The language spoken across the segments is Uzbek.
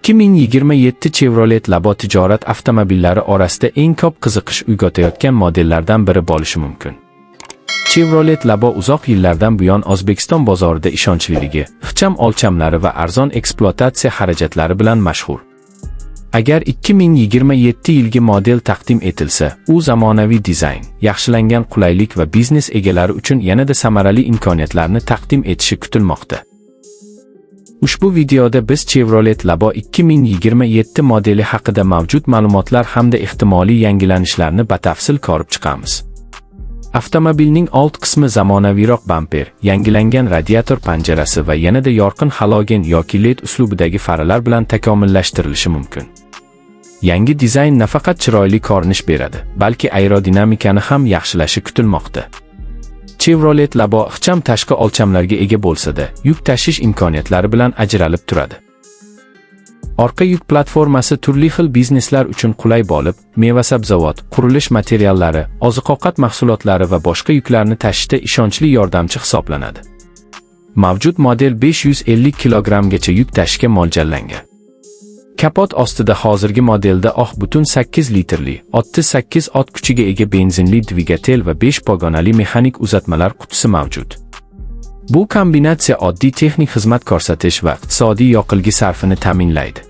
2027 Chevrolet Labo tijorat avtomobillari orasida eng ko'p qiziqish uyg'otayotgan modellardan biri bo'lishi mumkin. Chevrolet Labo uzoq yillardan buyon O'zbekiston bozorida ishonchliligi, ixcham o'lchamlari va arzon ekspluatatsiya xarajatlari bilan mashhur. Agar 2027 yilgi model taqdim etilsa, u zamonaviy dizayn, yaxshilangan qulaylik va biznes egalari uchun yanada samarali imkoniyatlarni taqdim etishi kutilmoqda. Ushbu videoda biz Chevrolet Labo 2027 modeli haqida mavjud ma'lumotlar hamda ehtimoliy yangilanishlarni batafsil ko'rib chiqamiz. Avtomobilning old qismi zamonaviyroq bamper, yangilangan radiator panjarasi va yanada yorqin halogen yoki LED uslubidagi farlar bilan takomillashtirilishi mumkin. Yangi dizayn nafaqat chiroyli ko'rinish beradi, balki aerodinamikani ham yaxshilashi kutilmoqda. Chevrolet Labo ixcham tashqi o'lchamlarga ega bo'lsa-da, yuk tashish imkoniyatlari bilan ajralib turadi. Orqa yuk platformasi turli xil bizneslar uchun qulay bo'lib, meva-sabzavot, qurilish materiallari, oziq-ovqat mahsulotlari va boshqa yuklarni tashishda ishonchli yordamchi hisoblanadi. Mavjud model 550 kilogrammgacha yuk tashishga mo'ljallangan. Kapot ostida hozirgi modelda 8 litrli, 38 ot kuchiga ega benzinli dvigatel va 5 pogonali mexanik uzatmalar qutisi mavjud. Bu kombinatsiya oddiy texnik xizmat ko'rsatish va iqtisodiy yoqilg'i sarfini ta'minlaydi.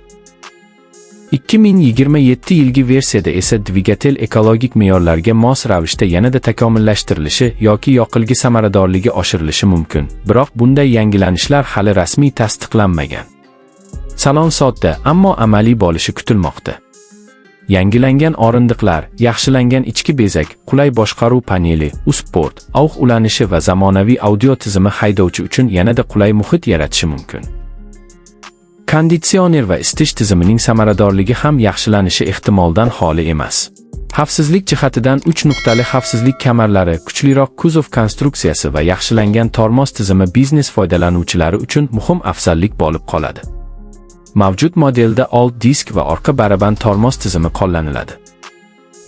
2027 yilgi versiyada esa dvigatel ekologik me'yorlarga mos ravishda yanada takomillashtirilishi yoki yoqilg'i samaradorligi oshirilishi mumkin, biroq bunday yangilanishlar hali rasmiy tasdiqlanmagan. Salon sodda, ammo amaliy bo'lishi kutilmoqda. Yangilangan o'rindiqlar, yaxshilangan ichki bezak, qulay boshqaruv paneli, U-Sport, AUX ulanishi va zamonaviy audio tizimi haydovchi uchun yanada qulay muhit yaratishi mumkin. Konditsioner va isitish tizimining samaradorligi ham yaxshilanishi ehtimoldan xoli emas. Xavfsizlik jihatidan 3 nuqtali xavfsizlik kamarlari, kuchliroq kuzov konstruksiyasi va yaxshilangan tormoz tizimi biznes foydalanuvchilari uchun muhim afzallik bo'lib qoladi. Mavjud modelda old disk va orqa baraban tormoz tizimi qo'llaniladi.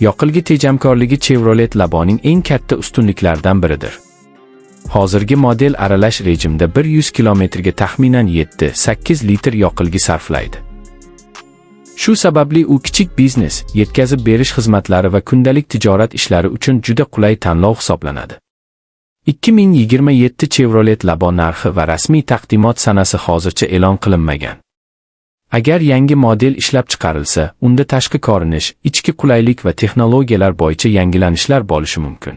Yoqilg'i tejamkorligi Chevrolet Laboning eng katta ustunliklaridan biridir. Hozirgi model aralash rejimda 100 kilometrga taxminan 7-8 litr yoqilg'i sarflaydi. Shu sababli u kichik biznes, yetkazib berish xizmatlari va kundalik tijorat ishlari uchun juda qulay tanlov hisoblanadi. 2027 Chevrolet Labo narxi va rasmiy taqdimot sanasi hozircha e'lon qilinmagan. Agar yangi model ishlab chiqarilsa, unda tashqi ko'rinish, ichki qulaylik va texnologiyalar bo'yicha yangilanishlar bo'lishi mumkin.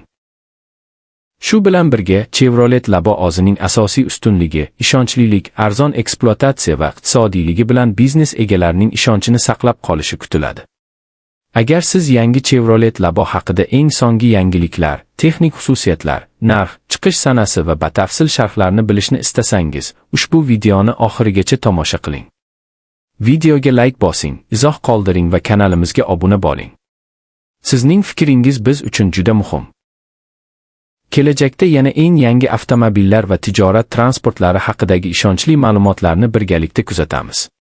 Shu bilan birga, Chevrolet Labo o'zining asosiy ustunligi, ishonchlilik, arzon ekspluatatsiya va iqtisodiyligi bilan biznes egalarining ishonchini saqlab qolishi kutiladi. Agar siz yangi Chevrolet Labo haqida eng so'nggi yangiliklar, texnik xususiyatlar, narx, chiqish sanasi va batafsil sharhlarni bilishni istasangiz, ushbu videoni oxirigacha tomosha qiling. Videoga like bosing, izoh qoldiring va kanalimizga obuna bo'ling. Sizning fikringiz biz uchun juda muhim. Kelajakda yana eng yangi avtomobillar va tijorat transportlari haqidagi ishonchli ma'lumotlarni birgalikda kuzatamiz.